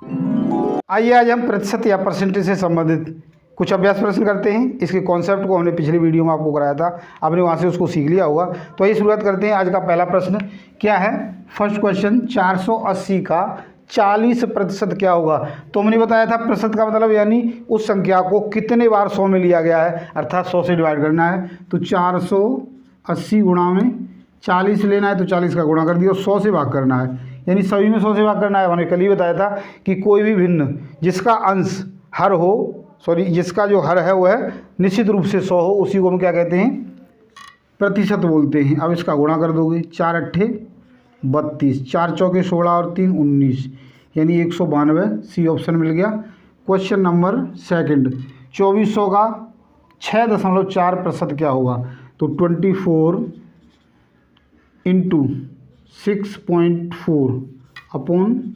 आइए आज हम प्रतिशत या परसेंटेज से संबंधित कुछ अभ्यास प्रश्न करते हैं। इसके कॉन्सेप्ट को हमने पिछली वीडियो में आपको कराया था, आपने वहाँ से उसको सीख लिया होगा। तो आइए शुरुआत करते हैं। आज का पहला प्रश्न क्या है? फर्स्ट क्वेश्चन, 480 का 40% क्या होगा? तो हमने बताया था प्रतिशत का मतलब यानी उस संख्या को कितने बार 100 में लिया गया है, अर्थात 100 से डिवाइड करना है। तो 480 गुणा में 40 लेना है, तो 40 का गुणा कर दिया और 100 से भाग करना है, यानी सभी में 100 से भाग करना है। मैंने कल ही बताया था कि कोई भी भिन्न जिसका अंश हर हो, जिसका जो हर है वह निश्चित रूप से 100 हो, उसी को हम क्या कहते हैं? प्रतिशत बोलते हैं। अब इसका गुणा कर दोगे, 4 अट्ठे 32, 4 चौके 16 और 3 19, यानी 192। सी ऑप्शन मिल गया। क्वेश्चन नंबर सेकंड, 2400 का 6.4% क्या होगा? तो 24 इंटू 6.4 अपॉन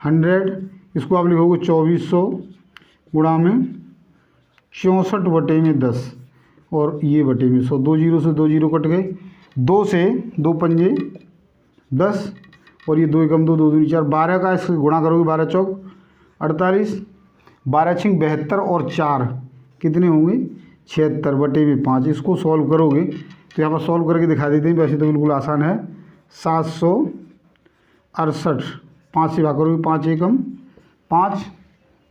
100, इसको आप लिखोगे 2400 गुणा में 64/10 और ये बटे में 100। 2 जीरो से 2 जीरो कट गए, 2 से 2 पंजे 10 और ये 2 एकम 2, 2 दूनी 4, 12 का इससे गुणा करोगे, 12 चौक 48, 12 छिंग 72 और 4 कितने होंगे? 76/5। इसको सॉल्व करोगे तो यहाँ पर सॉल्व करके दिखा देते हैं, वैसे तो बिल्कुल आसान है। 768, 5 से भाग करोगे, 5 एकम 5,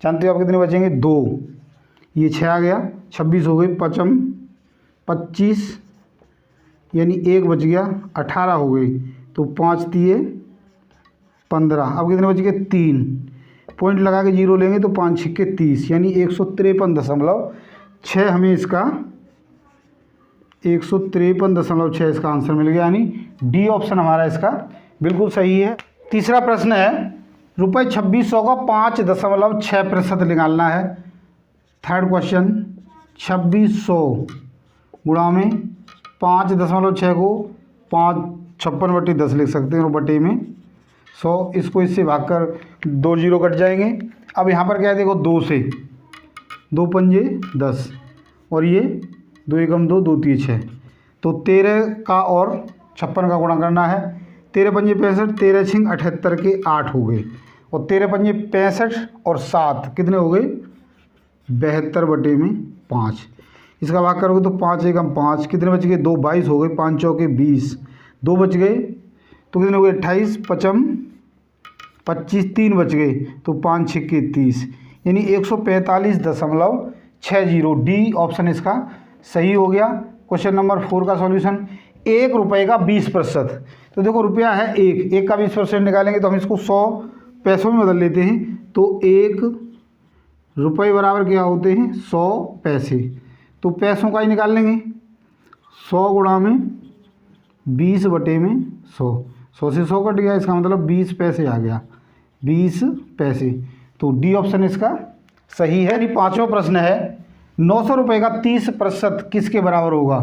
जानते हो आप कितने बचेंगे? 2, ये 6 आ गया, 26 हो गई, 5 25, यानी 1 बच गया, 18 हो गई, तो 5 तिये 15। अब कितने बच गए? 3 पॉइंट लगा के 0 लेंगे तो 5 छिक्के 30, यानी 153.6 हमें इसका 153.6 इसका आंसर मिल गया, यानी डी ऑप्शन हमारा इसका बिल्कुल सही है। तीसरा प्रश्न है, रुपये 2600 का 5.6% निकालना है। थर्ड क्वेश्चन, 2600 गुणा में 5.6 को 556/10 लिख सकते हैं और बटे में 100। इसको इससे भाग कर 2 जीरो कट जाएंगे। अब यहाँ पर क्या है? देखो, 2 से 2 पंजे 10 और ये 2 एकम 2, 2 तिये 6, तो 13 का और 56 का गुणा करना है। 13 पंजे 65, 13 छिंग 78 के 8 हो गए और 13 पंजे 65 और 7 कितने हो गए? 72/5। इसका भाग करोगे तो 5 एकम 5, कितने बच गए? 2, 22 हो गए, 5 चौके 20, 2 बच गए तो कितने हो गए? 28, 5 25, 3 बच गए तो 5 छिक्के 30, यानी 145.60। डी ऑप्शन इसका सही हो गया। क्वेश्चन नंबर 4 का सॉल्यूशन, 1 रुपये का 20%। तो देखो, रुपया है 1 का 20% निकालेंगे तो हम इसको 100 पैसों में बदल लेते हैं। तो 1 रुपये बराबर क्या होते हैं? 100 पैसे। तो पैसों का ही निकाल लेंगे, 100 गुणा में 20 बटे में 100, 100 से 100 कट गया, इसका मतलब 20 पैसे आ गया, 20 पैसे। तो डी ऑप्शन इसका सही है। पांचवा प्रश्न है, 900 रुपये का 30% किसके बराबर होगा?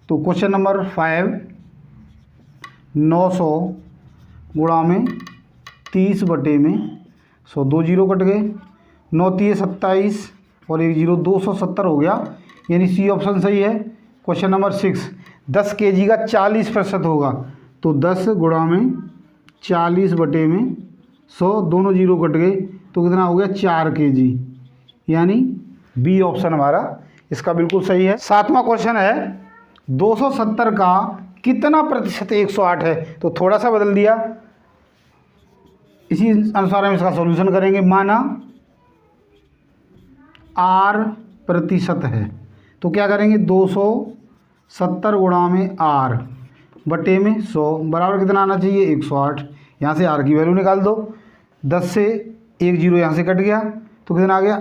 तो क्वेश्चन नंबर 5, 900 गुणा में 30 बटे में 100, 2 जीरो कट गए, 9 तिये 27 और 1 जीरो, 270 हो गया, यानी सी ऑप्शन सही है। क्वेश्चन नंबर 6, 10 kg का 40% होगा। तो 10 गुणा में 40 बटे में 100, दोनों जीरो कट गए तो कितना हो गया? 4 kg, यानी बी ऑप्शन हमारा इसका बिल्कुल सही है। 7वां क्वेश्चन है, 270 का कितना प्रतिशत 108 है? तो थोड़ा सा बदल दिया, इसी अनुसार हम इसका सॉल्यूशन करेंगे। माना R% है तो क्या करेंगे? 270 गुणा में R बटे में 100 बराबर कितना आना चाहिए? 108। यहाँ से R की वैल्यू निकाल दो, 10 से 1 जीरो यहाँ से कट गया तो कितना आ गया?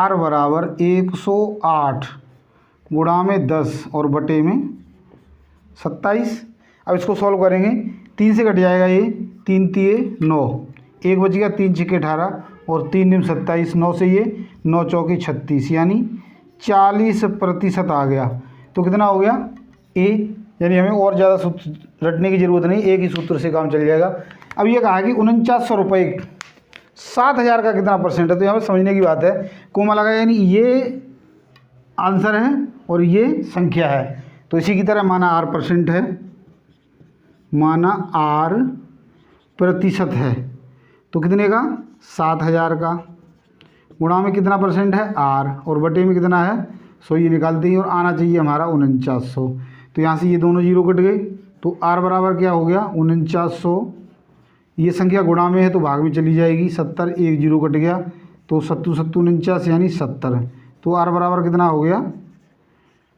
R बराबर 108 गुणा में 10 और बटे में 27। अब इसको सॉल्व करेंगे, 3 से कट जाएगा ये, 3 तिये 9, 1 बच गया, 3 छिक्के 18 और 3 निम 27, 9 से ये 9 चौके 36, यानी 40% आ गया। तो कितना हो गया? ए, यानी हमें और ज़्यादा सूत्र रटने की ज़रूरत नहीं, एक ही सूत्र से काम चल जाएगा। अब ये कहा कि 4900 रुपये 7000 का कितना परसेंट है? तो यहाँ पर समझने की बात है, कोमा लगा, यानी ये आंसर है और ये संख्या है। तो इसी की तरह माना R% है, माना R% है, तो कितने का? 7000 का, गुणा में कितना परसेंट है आर, और बटे में कितना है 100, ये निकालते हैं और आना चाहिए हमारा 4900। तो यहाँ से ये दोनों जीरो कट गए, तो आर बराबर क्या हो गया 4900। ये संख्या गुणा में है तो भाग में चली जाएगी, 70, एक जीरो कट गया, तो 7 7 49 यानी 70। तो आर बराबर कितना हो गया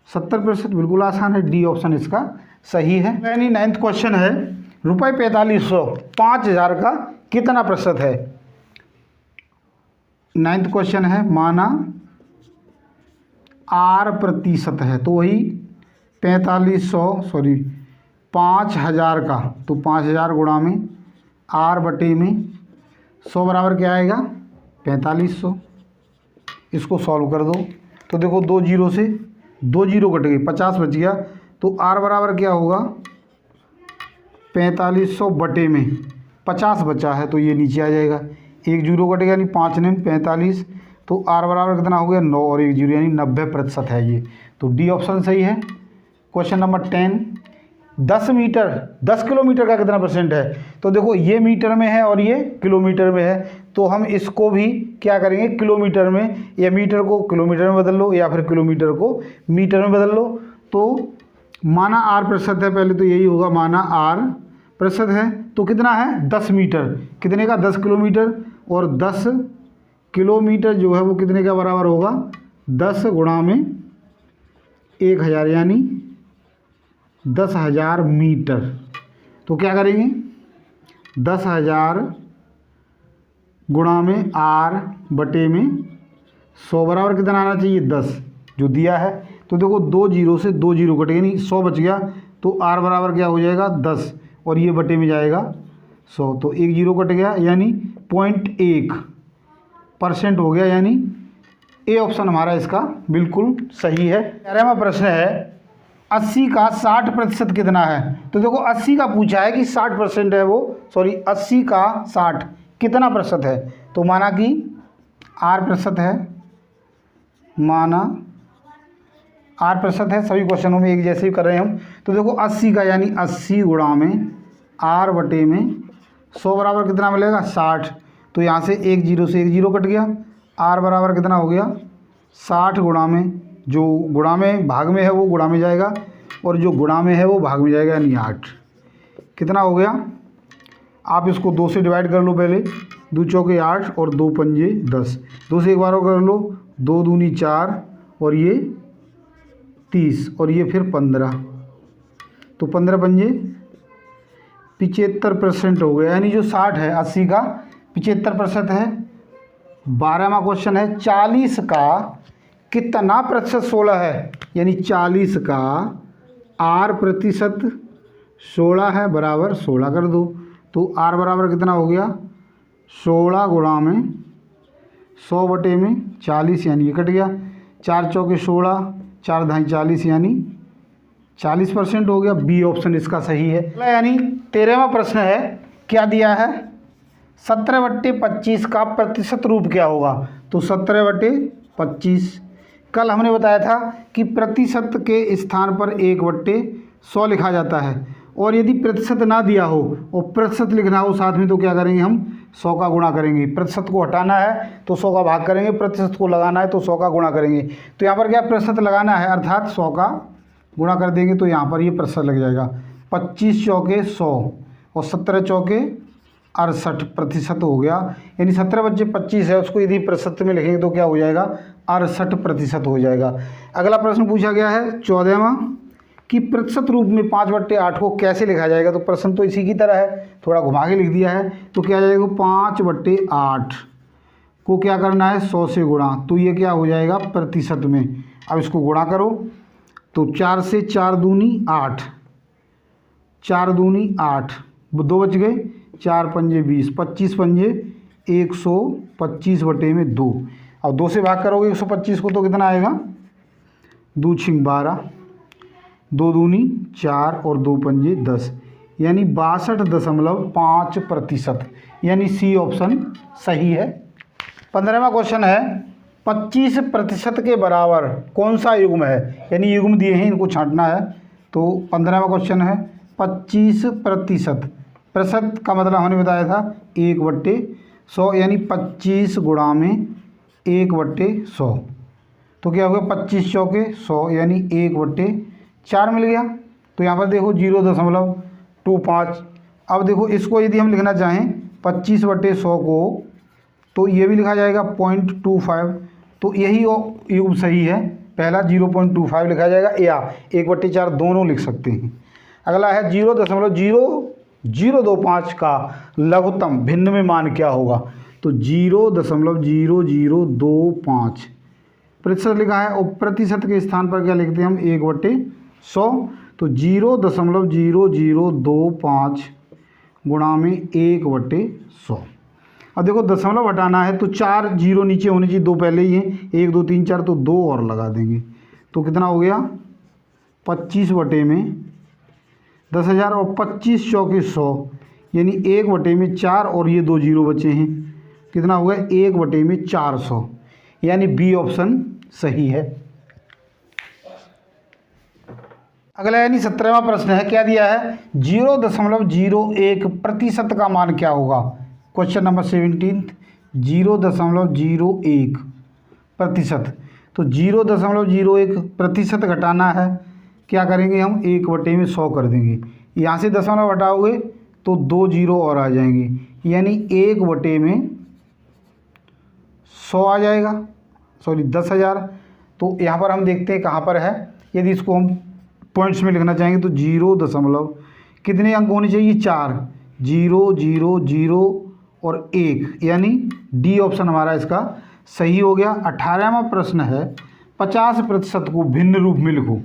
70%। बिल्कुल आसान है, डी ऑप्शन इसका सही है। यानी 9th क्वेश्चन है, रुपये 4500 5000 का कितना प्रतिशत है। 9th क्वेश्चन है, माना आर प्रतिशत है, तो वही 5000 का, तो 5000 गुणा में आर बटे में 100 बराबर क्या आएगा 4500। इसको सॉल्व कर दो, तो देखो 2 जीरो से 2 जीरो कट गई, 50 बच गया, तो आर बराबर क्या होगा 4500 बटे में 50 बचा है, तो ये नीचे आ जाएगा, एक जीरो कटेगा यानी 5 ने 45, तो आर बराबर कितना हो गया 9 और एक जीरो यानी 90% है ये। तो डी ऑप्शन सही है। क्वेश्चन नंबर 10, 10 किलोमीटर का कितना परसेंट है। तो देखो ये मीटर में है और ये किलोमीटर में है, तो हम इसको भी क्या करेंगे किलोमीटर में, या मीटर को किलोमीटर में बदल लो या फिर किलोमीटर को मीटर में बदल लो। तो माना आर प्रतिशत है, पहले तो यही होगा, माना आर प्रतिशत है तो कितना है 10 मीटर, कितने का 10 किलोमीटर, और 10 किलोमीटर जो है वो कितने का बराबर होगा 10 गुणा में 1000 यानी 10,000 मीटर। तो क्या करेंगे 10,000 गुणा में आर बटे में 100 बराबर कितना आना चाहिए 10 जो दिया है। तो देखो 2 जीरो से 2 जीरो कट गया, नहीं 100 बच गया, तो आर बराबर क्या हो जाएगा 10 और ये बटे में जाएगा 100, तो एक जीरो कट गया यानी 0.1% हो गया, यानी ए ऑप्शन हमारा इसका बिल्कुल सही है। 11वां प्रश्न है, 80 का 60% कितना है। तो देखो 80 का पूछा है कि 60% है वो, सॉरी 80 का 60 कितना प्रतिशत है। तो माना कि आर प्रतिशत है, माना आर प्रतिशत है, सभी क्वेश्चनों में एक जैसे ही कर रहे हैं हम। तो देखो 80 का यानी 80 गुणा में आर बटे में 100 बराबर कितना मिलेगा 60। तो यहाँ से एक जीरो से एक जीरो कट गया, आर बराबर कितना हो गया 60 गुणा में, जो गुणा में भाग में है वो गुणा में जाएगा और जो गुणा में है वो भाग में जाएगा, यानी 8। कितना हो गया, आप इसको 2 से डिवाइड कर लो पहले, 2 चौके 8 और 2 पंजे 10, 2 से एक बार कर लो, 2 दूनी 4 और ये 30 और ये फिर 15, तो 15 पंजे 75% हो गया, यानी जो 60 है 80 का 75% है। 12वां क्वेश्चन है, 40 का कितना प्रतिशत 16 है, यानी 40 का आर प्रतिशत 16 है बराबर 16 कर दो। तो आर बराबर कितना हो गया 16 गुणा में 100 बटे में 40 यानी ये कट गया, 4 चौके 16, 4 धाई 40 यानी 40% हो गया। बी ऑप्शन इसका सही है। यानी 13वां प्रश्न है, क्या दिया है 17/25 का प्रतिशत रूप क्या होगा। तो 17/25, कल हमने बताया था कि प्रतिशत के स्थान पर 1/100 लिखा जाता है, और यदि प्रतिशत ना दिया हो और प्रतिशत लिखना हो साथ में, तो क्या करेंगे हम 100 का गुणा करेंगे। प्रतिशत को हटाना है तो 100 का भाग करेंगे, प्रतिशत को लगाना है तो 100 का गुणा करेंगे। तो यहाँ पर क्या प्रतिशत लगाना है, अर्थात 100 का गुणा कर देंगे, तो यहाँ पर ये प्रतिशत लग जाएगा। 25 चौके 100 और 17 चौके 68% हो गया, यानी 17 बच्चे 25 है, उसको यदि प्रतिशत में लिखेंगे तो क्या हो जाएगा 68% हो जाएगा। अगला प्रश्न पूछा गया है 14वां कि प्रतिशत रूप में 5/8 को कैसे लिखा जाएगा। तो प्रश्न तो इसी की तरह है, थोड़ा घुमा के लिख दिया है। तो क्या जाएगा 5/8 को क्या करना है 100 से गुणा, तो ये क्या हो जाएगा प्रतिशत में। अब इसको गुणा करो, तो 4 से 4 दूनी 8, 4 दूनी 8, 2 बच गए, 4 पंजे 20, 25 पंजे 125 बटे में 2। अब 2 से भाग करोगे 125 को तो कितना आएगा 2 छिंग 12, 2 दूनी 4 और 2 पंजे 10, यानी 62.5%, यानी सी ऑप्शन सही है। 15वां क्वेश्चन है, 25% के बराबर कौन सा युग्म है, यानी युग्म दिए हैं इनको छांटना है। तो 15वां क्वेश्चन है 25%, प्रतिशत का मतलब हमने बताया था 1/100 100 यानी 25 गुणा में 1/100। तो क्या होगा 25 चौके 100 यानी 1/4 मिल गया। तो यहाँ पर देखो 0.25। अब देखो इसको यदि हम लिखना चाहें 25/100 को, तो ये भी लिखा जाएगा 0.25। तो यही युग सही है, पहला 0.25 लिखा जाएगा या 1/4 दोनों लिख सकते हैं। अगला है 0.0025 का लघुत्तम भिन्न में मान क्या होगा। तो 0.0025 प्रतिशत लिखा है और प्रतिशत के स्थान पर क्या लिखते हैं हम 1/100। तो 0.0025 गुणा में 1/100। अब देखो दशमलव हटाना है तो 4 जीरो नीचे होने चाहिए, 2 पहले ही हैं, 1 2 3 4, तो 2 और लगा देंगे। तो कितना हो गया 25/10,000 और 25 चौके 100 यानी 1/4 और ये 2 जीरो बचे हैं, कितना हो गया 1/400 यानी बी ऑप्शन सही है। अगला यानी 17वां प्रश्न है, क्या दिया है 0.01 प्रतिशत का मान क्या होगा। क्वेश्चन नंबर 17 0.01 प्रतिशत। तो 0.01 प्रतिशत घटाना है, क्या करेंगे हम 1/100 कर देंगे। यहाँ से दशमलव हटाओगे तो 2 जीरो और आ जाएंगे यानी 1/100 आ जाएगा, सॉरी 10,000। तो यहाँ पर हम देखते हैं कहाँ पर है। यदि इसको हम पॉइंट्स में लिखना चाहेंगे तो 0. कितने अंक होने चाहिए 4, 0 0 0 और 1 यानी डी ऑप्शन हमारा इसका सही हो गया। 18वां प्रश्न है 50% को भिन्न रूप में लिखो।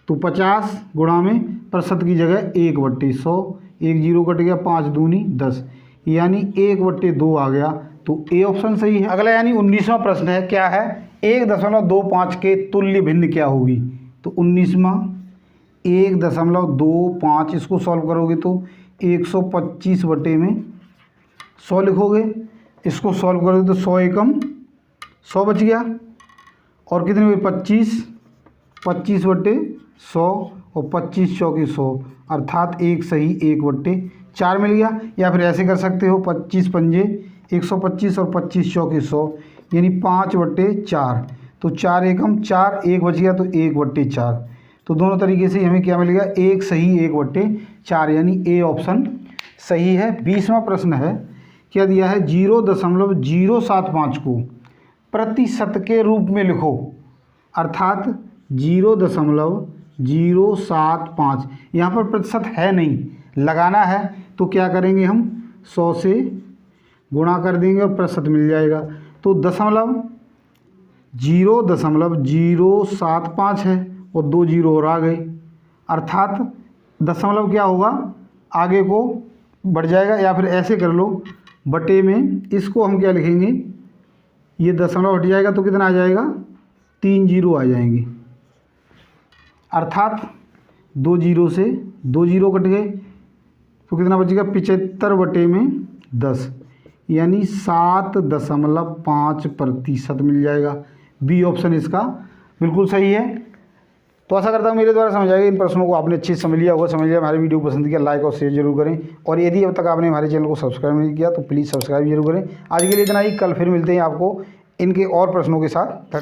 तो 50 गुणा में प्रतिशत की जगह 1/100, 1 जीरो कट गया, 5 दूनी 10 यानी 1/2 आ गया। तो ए ऑप्शन सही है। अगला यानी 19वां प्रश्न है, क्या है 1.25 के तुल्य भिन्न क्या होगी। तो 19वां 1.25 इसको सॉल्व करोगे तो 125/100 लिखोगे। इसको सॉल्व करोगे तो 100 एकम 100 बच गया और कितने हुए 25/100 और 25 चौके 100 अर्थात एक सही 1/4 मिल गया। या फिर ऐसे कर सकते हो 25 पंजे 125 और 25 चौके 100 यानी 5/4। तो 4 एकम 4, 1 बच गया तो 1/4। तो दोनों तरीके से हमें क्या मिलेगा एक सही 1/4 यानी ए ऑप्शन सही है। 20वां प्रश्न है, क्या दिया है 0.075 को प्रतिशत के रूप में लिखो। अर्थात 0.075 यहाँ पर प्रतिशत है नहीं, लगाना है तो क्या करेंगे हम 100 से गुणा कर देंगे और प्रतिशत मिल जाएगा। तो 0.075 है और 2 जीरो और आ गए, अर्थात दशमलव क्या होगा आगे को बढ़ जाएगा। या फिर ऐसे कर लो बटे में, इसको हम क्या लिखेंगे ये दशमलव हट जाएगा तो कितना आ जाएगा 3 जीरो आ जाएंगे, अर्थात 2 जीरो से 2 जीरो कट गए तो कितना बचेगा 75/10 यानी 7.5% मिल जाएगा। बी ऑप्शन इसका बिल्कुल सही है। तो आशा करता हूँ मेरे द्वारा समझ आएगा। इन प्रश्नों को आपने अच्छे से समझ लिया होगा। समझ लिया, हमारे वीडियो को पसंद किया लाइक और शेयर जरूर करें और यदि अब तक आपने हमारे चैनल को सब्सक्राइब नहीं किया तो प्लीज़ सब्सक्राइब जरूर करें। आज के लिए इतना ही, कल फिर मिलते हैं आपको इनके और प्रश्नों के साथ।